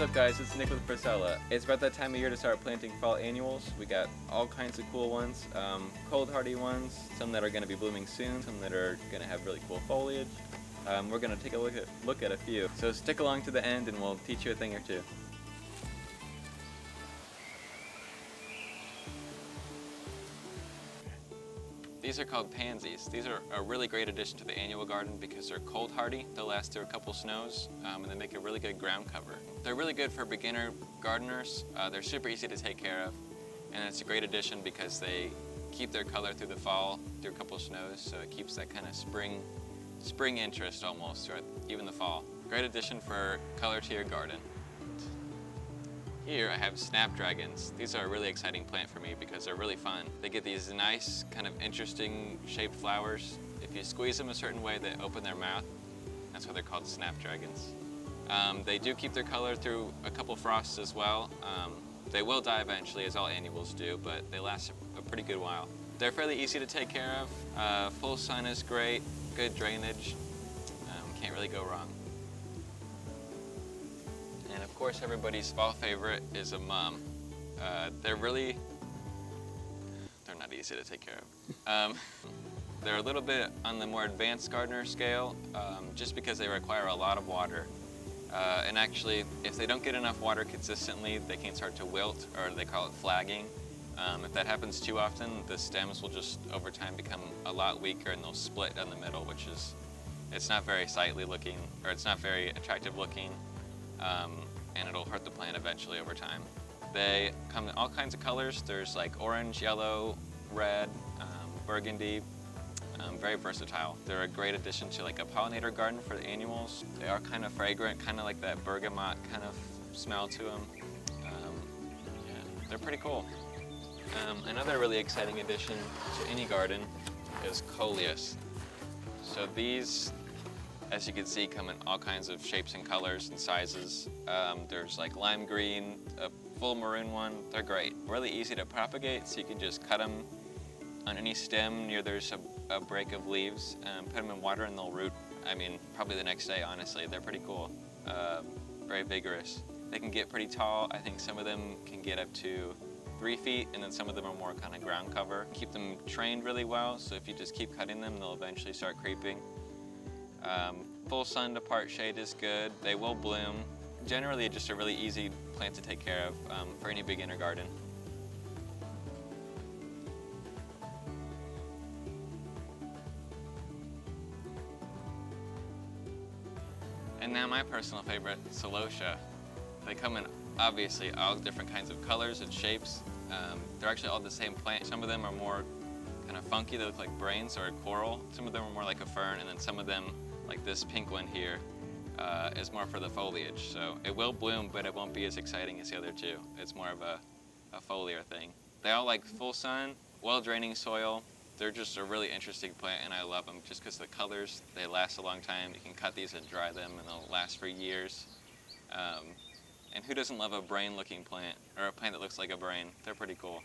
up guys, it's Nick with Frisella. It's about that time of year to start planting fall annuals. We got all kinds of cool ones, cold hardy ones, some that are going to be blooming soon, some that are going to have really cool foliage. We're going to take a look at a few. So stick along to the end and we'll teach you a thing or two. These are called pansies. These are a really great addition to the annual garden because they're cold hardy. They'll last through a couple snows and they make a really good ground cover. They're really good for beginner gardeners. They're super easy to take care of, and it's a great addition because they keep their color through the fall, through a couple snows, so it keeps that kind of spring interest almost throughout even the fall. Great addition for color to your garden. Here I have snapdragons. These are a really exciting plant for me because they're really fun. They get these nice, kind of interesting shaped flowers. If you squeeze them a certain way, they open their mouth. That's why they're called snapdragons. They do keep their color through a couple frosts as well. They will die eventually, as all annuals do, but they last a pretty good while. They're fairly easy to take care of. Full sun is great, good drainage. Can't really go wrong. And of course, everybody's fall favorite is a mum. They're not easy to take care of. They're a little bit on the more advanced gardener scale, just because they require a lot of water. And actually, if they don't get enough water consistently, they can start to wilt, or they call it flagging. If that happens too often, the stems will just over time become a lot weaker and they'll split down the middle, which is, it's not very sightly looking, or it's not very attractive looking. And it'll hurt the plant eventually over time. They come in all kinds of colors. There's like orange, yellow, red, burgundy, very versatile. They're a great addition to like a pollinator garden for the annuals. They are kind of fragrant, kind of like that bergamot kind of smell to them. Yeah, they're pretty cool. Another really exciting addition to any garden is coleus. So these, as you can see, come in all kinds of shapes and colors and sizes. There's like lime green, a full maroon one. They're great. Really easy to propagate, so you can just cut them on any stem near there's a break of leaves, put them in water and they'll root, I mean, probably the next day, honestly. They're pretty cool. Very vigorous. They can get pretty tall. I think some of them can get up to 3 feet, and then some of them are more kind of ground cover. Keep them trained really well, so if you just keep cutting them, they'll eventually start creeping. Full sun to part shade is good. They will bloom. Generally, just a really easy plant to take care of for any beginner garden. And now my personal favorite, Celosia. They come in obviously all different kinds of colors and shapes. They're actually all the same plant. Some of them are more kind of funky. They look like brains or a coral. Some of them are more like a fern, and then some of them, like this pink one here, is more for the foliage. So it will bloom, but it won't be as exciting as the other two. It's more of a foliar thing. They all like full sun, well-draining soil. They're just a really interesting plant, and I love them just because the colors, they last a long time. You can cut these and dry them, and they'll last for years. And who doesn't love a brain-looking plant, or a plant that looks like a brain? They're pretty cool.